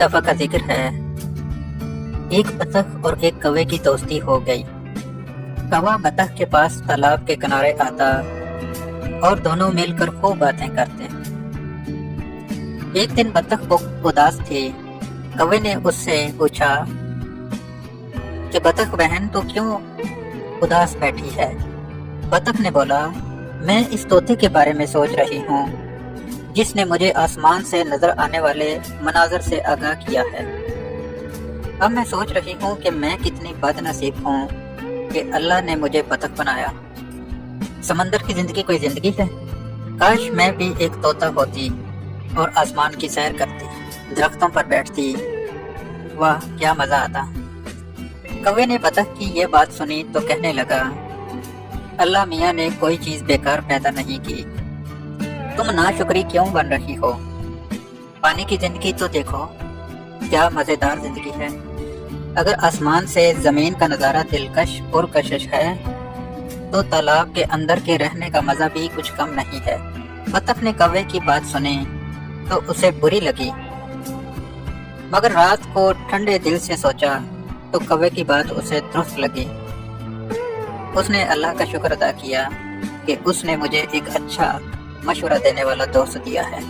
दफा का जिक्र है। एक बतख और एक कौवे की दोस्ती हो गई। कौवा बतख के पास तालाब के किनारे आता और दोनों मिलकर खूब बातें करते। एक दिन बतख उदास थी। कौवे ने उससे पूछा कि बतख बहन तो क्यों उदास बैठी है। बतख ने बोला, मैं इस तोते के बारे में सोच रही हूँ जिसने मुझे आसमान से नजर आने वाले मनाजर से आगाह किया है। अब मैं सोच रही हूँ कि मैं कितनी बदनसीब हूँ कि अल्लाह ने मुझे बतख बनाया। समंदर की जिंदगी कोई जिंदगी है। काश मैं भी एक तोता होती और आसमान की सैर करती, दरख्तों पर बैठती। वाह क्या मजा आता। कौवे ने बतख की ये बात सुनी तो कहने लगा, अल्लाह मियाँ ने कोई चीज बेकार पैदा नहीं की। तुम नाशुक्री क्यों बन रही हो। पानी की जिंदगी तो देखो, क्या मजेदार जिंदगी है। अगर आसमान से जमीन का नजारा दिलकश पुरकशिश है तो तालाब के अंदर के रहने का मजा भी कुछ कम नहीं है। बतख ने कौवे की बात सुनी तो उसे बुरी लगी, मगर रात को ठंडे दिल से सोचा तो कौवे की बात उसे दुरुस्त लगी। उसने अल्लाह का शुक्र अदा किया कि उसने मुझे एक अच्छा मशवरा देने वाला दोस्त दिया है।